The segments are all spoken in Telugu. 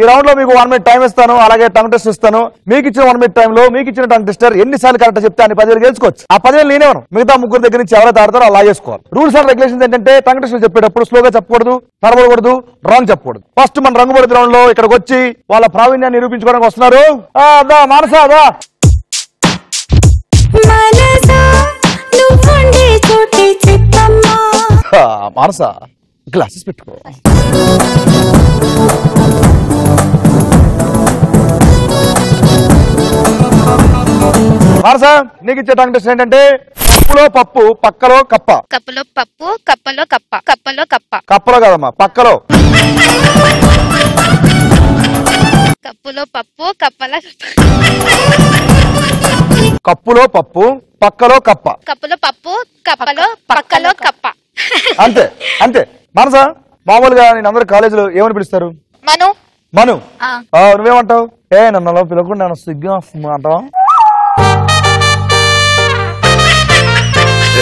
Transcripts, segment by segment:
ఈ రౌండ్ లో మీకు 1 minute టైం ఇస్తాను, అలాగే టంగ్ టెస్ట్ ఇస్తాను. మీకు ఇచ్చిన 1 minute టైం లో మీకు ఇచ్చిన టంగ్ టెస్టర్ ఎన్నిసార్లు కరెక్ట్ చెప్తే అని 10,000 గెలుచుకోవచ్చు. ఆ 10,000 నేనేవను, మిగతా ముగ్గురు దగ్గర నుంచి ఎవరైతే ఆడతారో అలా చేసుకోవాలి. రూల్స్ అండ్ రెగ్యులేషన్స్ ఏంటంటే టంగ్ టెస్ట్ చెప్పేటప్పుడు స్లోగా చెప్పకూడదు, తడబడకూడదు, రాంగ్ చెప్పకూడదు. ఫస్ట్ మన రంగుబడి రౌండ్ లో ఇక్కడికి వచ్చి వాళ్ళ ప్రావీణ్యాన్ని నిరూపించుకోవడానికి వస్తున్నారు. మానసా మానస గ్లాసెస్ పెట్టుకో. మానస నీకు ఇచ్చే టంగ్ టెస్ట్ ఏంటంటే కప్పులో పప్పు పక్కలో కప్ప. కప్పులో పప్పు కప్పలో కప్ప. కప్పలో కప్ప. కప్పలో కదమ్మా, పక్కలో. కప్పులో పప్పు కప్పల కప్పులో పప్పు పక్కలో కప్ప. కప్పులో పప్పు కప్పలో పక్కలో కప్ప. అంతే అంతే. మనస మామూలుగా నేను అందరు కాలేజీలో ఏమని పిలుస్తారు? మను. మను. నువ్వేమంటావు? నన్ను అలా పిలవకుండా నేను సిగ్గా అంటావా?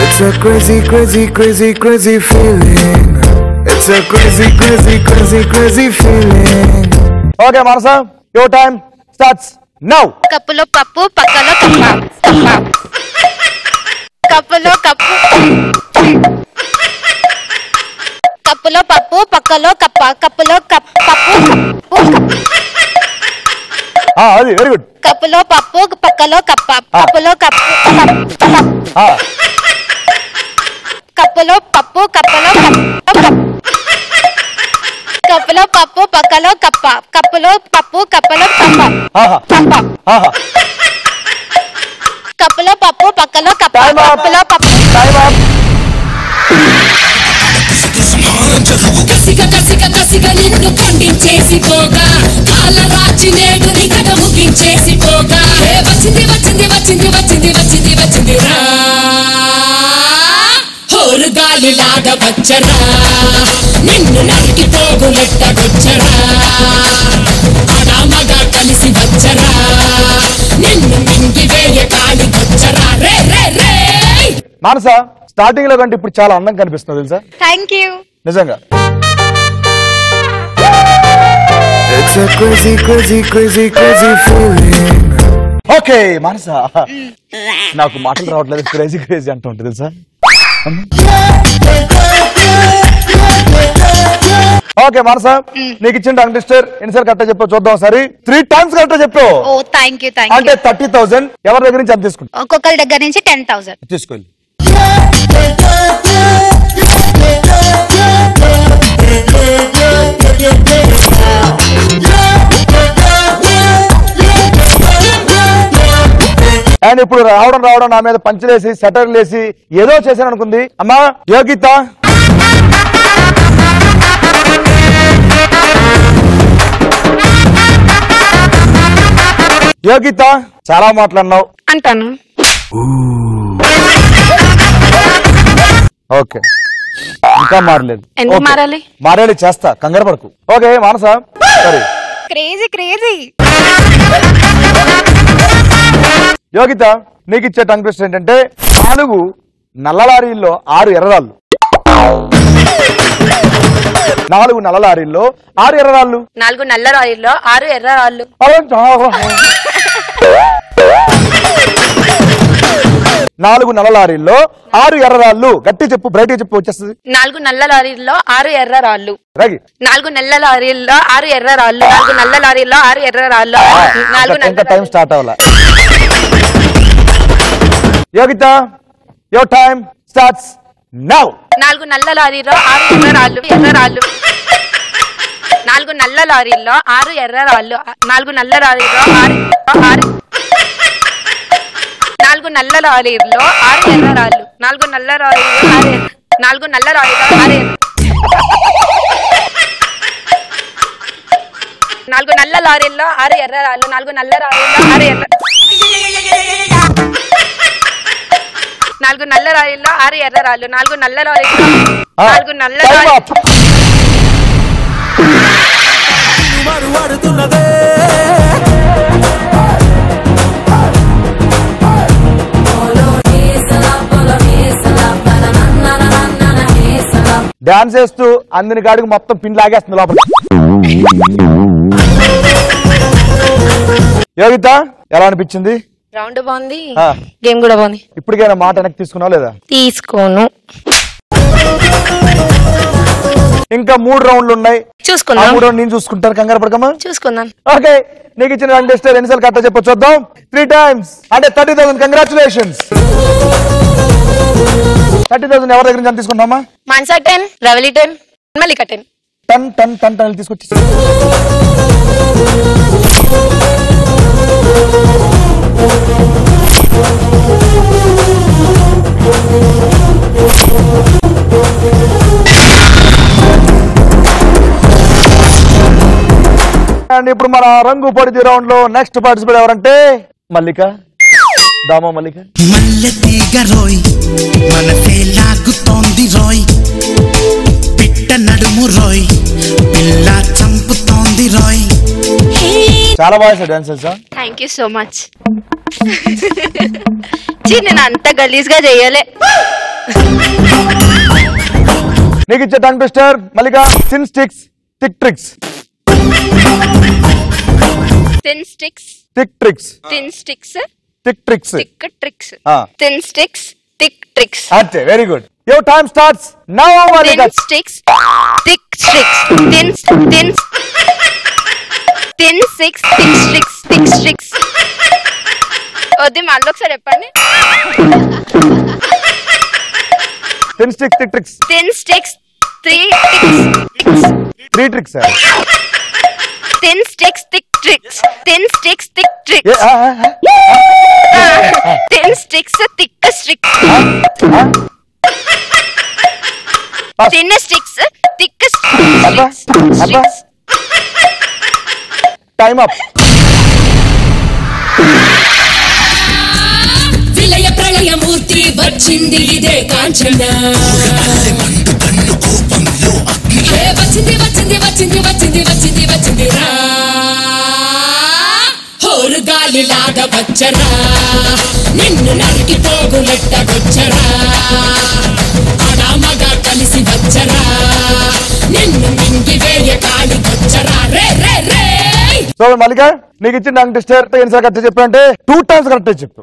It's a crazy, crazy, crazy, crazy feeling. It's a crazy, crazy, crazy, crazy feeling. Okay, Marasa, your time starts now. కప్పులో పప్పు పక్కలో కప్ప. కప్పులో కప్పు. కప్పులో పప్పు పక్కలో కప్ప. కప్పులో పప్పు. అది వెరీ గుడ్. కప్పులో పప్పు పక్కలో కప్ప. కప్పులో కప్పు. కప్పులో పప్పు కప్పలో కప్పులో పప్పు పక్కలో కప్ప. కప్పులో పప్పు కప్పలో కప్ప. కప్పులో పప్పు పక్కలో కప్ప. కప్పులో పప్పు. కసిగా కసిగా కసిగా నిన్ను ఖండించేసి పోగా కాల రాచి నేడు నిగడ ముగించేసి పోగా వచ్చింది వచ్చింది వచ్చింది వచ్చింది వచ్చింది వచ్చింది రా హోరు గాలిలాగా వచ్చరా నిన్ను నరికి పోగులెట్టగొచ్చరా ఆడామగా కలిసి వచ్చరా నిన్ను మింగి వేయ కాలి వచ్చరా రే రే రే. మానస స్టార్టింగ్ లో కంటే ఇప్పుడు చాలా అందం కనిపిస్తుంది తెలుసా? Thank you. నిజంగా. It's a crazy, crazy, crazy, crazy feeling. Okay Manasa, నాకు మాటలు రావట్లేదు, క్రేజీ క్రేజీ అంటూ ఉంటుంది తెలుసా? ఓకే మానస, నీకు ఇచ్చిన టంగ్ టెస్టర్ ఎన్నిసార్లు కరెక్ట్ చెప్పావు చూద్దాం ఒకసారి. 3 times కరెక్ట్ చెప్పావు. ఓ థ్యాంక్ యూ. అంటే 30,000. ఎవరి దగ్గర నుంచి అది తీసుకుంటా? ఒక్కొక్కరి దగ్గర నుంచి 10,000 తీసుకోవాలి. అండ్ ఇప్పుడు రావడం నా మీద పంచలేసి సెటర్లు వేసి ఏదో చేశాను అనుకుంది అమ్మా యోగిత. యోగిత చాలా మాట్లాడినావు అంటాను. ఓకే, ఇంకా మారలేదు. ఎందుకు మారాలి? మారేది చేస్తా, కంగారు పడకు. ఓకే మానస, సరే. Crazy crazy. యోగిత నీకు ఇచ్చే టంగ్ టెస్ట్ ఏంటంటే 4 నల్ల లారీల్లో 6 ఎర్రరాళ్ళు. 4 నల్ల లారీల్లో 6 ఎర్రరాళ్ళు. 4 నల్ల రాయిల్లో 6 ఎర్ర రాళ్ళు. 4 నల్ల లారీల్లో 6 ఎర్రరాళ్ళు. గట్టి చెప్పు, బ్రైట్ చెప్పు, వచ్చేస్తుంది. 4 నల్ల లారీల్లో 6 ఎర్ర రాళ్ళు. 4 నల్ల లారీల్లో 6 ఎర్ర రాళ్ళు. 4 నల్ల లారీల్లో 6 ఎర్ర రాళ్ళు. 4 టైం స్టార్ట్ అవ్వాల. Yogitha your time starts now. 4 నల్ల లారీలో 6 ఎర్ర రాళ్ళు. 4 నల్ల లారీల్లో 6 ఎర్ర రాళ్ళు. 4 నల్ల లారీలో 6 4 నల్ల లారీల్లో 6 ఎర్ర రాళ్ళు. 4 నల్ల లారీలో 4 నల్ల లారీలో 6 4 నల్ల లారీల్లో 6 ఎర్ర రాళ్ళు. 4 నల్ల లారీల్లో 6 ఎర్ర 4 నల్ల లారీల్లో 6 ఎర్ర రాళ్ళు. 4 నల్ల లారీల్లో 4 నల్ల డాన్స్ చేస్తూ అందిని కాడికి మొత్తం పిన్ లాగేస్తుంది లోపల. యోగిత ఎలా అనిపించింది? రౌండ్ బాగుంది, ఆ. గేమ్ కూడా బాగుంది. ఇప్పటికైనా మాట వెనక్కి తీసుకున్నావు లేదా? తీసుకోను. ఇంకా 3 రౌండ్లు ఉన్నాయి. చూసుకుందాం. 3 రౌండ్ నేను చూసుకుంటాను, కంగారు పడకమ్మా. చూసుకుందాం. ఓకే, నీకు ఇచ్చిన రంగ్ టెస్టర్ ఎన్నిసార్లు కరెక్ట్ చెప్పొచ్చు చూద్దాం. 3 times అంటే 30,000. కంగ్రాచులేషన్స్. 30,000 ఎవరి దగ్గర నుంచి తీసుకుంటామా? మాన్సా 10, రవలి 10, మల్లిక 10. 10 తీసుకొచ్చి అండ్ ఇప్పుడు మన రంగు పొడిది రౌండ్ లో నెక్స్ట్ పార్టిసిపేట్ ఎవరంటే మల్లిక. దామో మల్లిక. మల్లెతీగ రోయ్ మనసే లాగుతోంది రోయ్, పిట్ట నడుము రోయ్ పిల్ల చంపుతోంది రోయ్. చాలా బాగా dancers. Thank you so much. నేను అంత గలీజ్ గా చెయ్యలే. నీకు ఇచ్చే tongue twister Mallika. Thin sticks thick tricks. Thin sticks thick tricks. Thin sticks thick tricks. Thick tricks. Thin sticks thick tricks. అంతే, very good. Your time starts now Mallika. Thin sticks thick sticks. Thin sticks thick sticks thick sticks. వద్దు, మళ్ళీ ఒకసారి చెప్పండి. Thin sticks thick tricks. Thin sticks 3 tricks. 3 tricks. Thin sticks, thick tricks. Thin sticks, thick tricks. Thin sticks, thick tricks. Thin sticks, thick tricks. Time up. విలయ ప్రళయమూర్తి వచ్చింది ఇదే కాంచన. వచ్చింది వచ్చింది వచ్చింది వచ్చింది వచ్చింది వచ్చింది రా, హోరు గాలి లాగా వచ్చరా, నిన్ను నరికి పోగులెట్టగొచ్చరా, ఆడామగా కలిసి వచ్చరా, నిన్ను మింగి వేయ కాలి వచ్చరా రే రే రే. సో మల్లిక, నీకు ఇచ్చిన టంగ్ ట్విస్టర్ ఎన్నిసార్లు కరెక్ట్ చెప్పు అంటే 2 times కరెక్ట్ చెప్పు.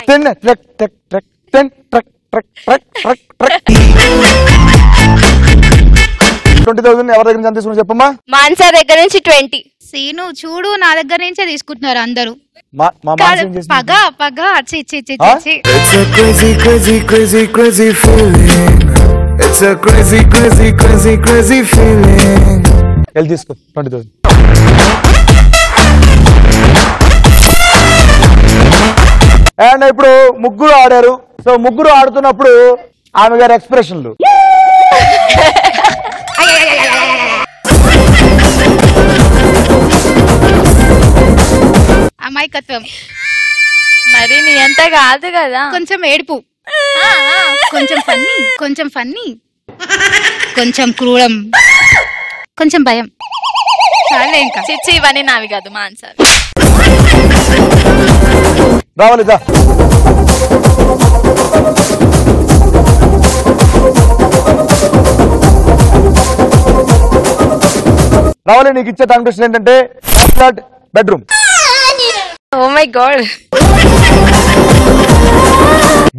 10 truck truck truck 10 truck truck truck truck truck. 20,000 ఎవరి దగ్గర నుంచి తీసుకుని చెప్పమ్మా. మాన్సా దగ్గర నుంచి 20. సీను చూడు, నా దగ్గర నుంచే తీసుకుంటున్నారు అందరూ. పగ పగ చి చి చి చి. It's a crazy, crazy, crazy, crazy feeling. It's a crazy, crazy, crazy, crazy feeling. వెళ్ళి తీసుకో 20,000. అండ్ ఇప్పుడు ముగ్గురు ఆడారు. సో ముగ్గురు ఆడుతున్నప్పుడు ఆమె గారి ఎక్స్ప్రెషన్లు. అమాయకత్వం. మరి నీ అంత కాదు కదా. కొంచెం ఏడుపు, కొంచెం ఫన్నీ, కొంచెం ఫన్నీ, కొంచెం క్రూరం, కొంచెం భయం. చాలే ఇంకా. చిచ్చి ఇవన్నీ నావి కాదు మాన్సా. రావాలిదా రావాలి. నీకు ఇచ్చే టంగ్ ట్విస్టర్ ఏంటంటే blood bedroom. Oh my god.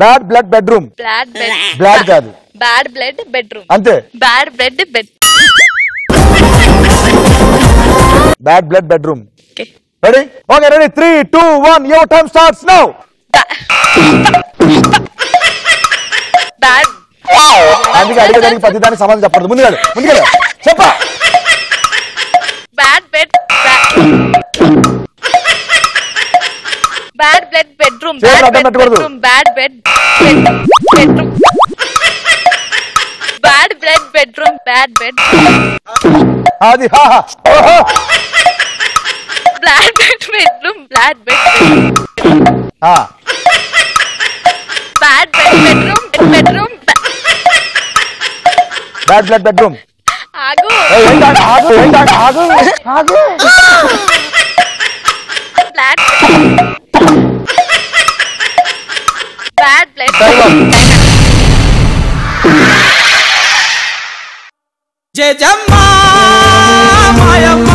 Bad blood bedroom. Blood bed. Blood కాదు, బ్యాడ్ బ్లడ్ బెడ్రూమ్. అంతే. Bad blood bed. Bad blood bedroom. Okay ready? Okay, ready. 3, 2, 1 your time starts now. Bad. అందుకే అడిగేదానికి ప్రతి దానికి సమాధానం చెప్పకూడదు. ముందుగా చెప్ప. Bad bed. Bad blood bedroom. Bad bedroom. Bad bed bedroom. Bad blood bedroom. Bad bed. అది blood bed bedroom. Blood bed. Bad bed bedroom. Bedroom. Bad blood bedroom. ఆగు. ఆగు. బ్లాడ్. Bad blood. జయజమ్మా మాయమ్మ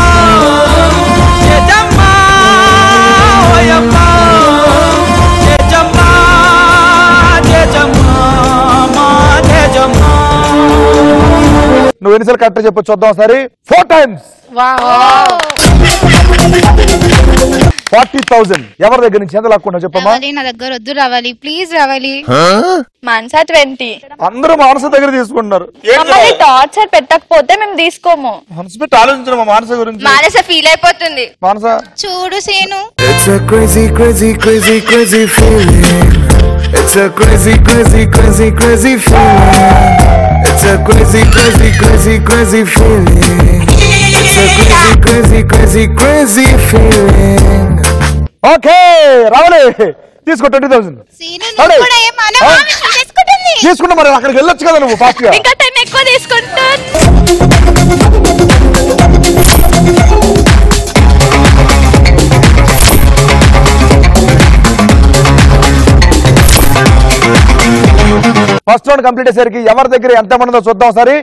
నువ్వు ఎన్నిసార్లు కరెక్ట్ చెప్పు చూద్దాం సరే 4 times 40,000 ఎవరి దగ్గర నుంచి ఎంత లాక్కుంటా చెప్పమ్మా రావాలి, నా దగ్గర వద్దు, రావాలి ప్లీజ్, రావాలి. మాన్సా 20. అందరూ మానస దగ్గర తీసుకుంటున్నారు మమ్మల్ని టార్చర్ పెట్టకపోతే మేము తీసుకోము. మనసు పెట్టి ఆలోచించిన మా మానస గురించి మానస ఫీల్ అయిపోతుంది. మానస చూడు సేను, It's a crazy, crazy, crazy, crazy feeling. It's a crazy, crazy, crazy, crazy feeling. It's a crazy, crazy, crazy, crazy feeling. It's a crazy, crazy, crazy, crazy feeling. Okay రావాలి తీసుకో 20,000 సేను నువ్వు కూడా ఏమన్నా తీసుకుంటుంది. తీసుకుంటా మరి అక్కడికి వెళ్ళొచ్చు కదా నువ్వు ఫాస్ట్ గా ఇంకా 10 ఎక్కువ తీసుకుంటాను. ఫస్ట్ రౌండ్ కంప్లీట్ అయ్యేసరికి ఎవరి దగ్గర ఎంత మందితో చూద్దాం సరే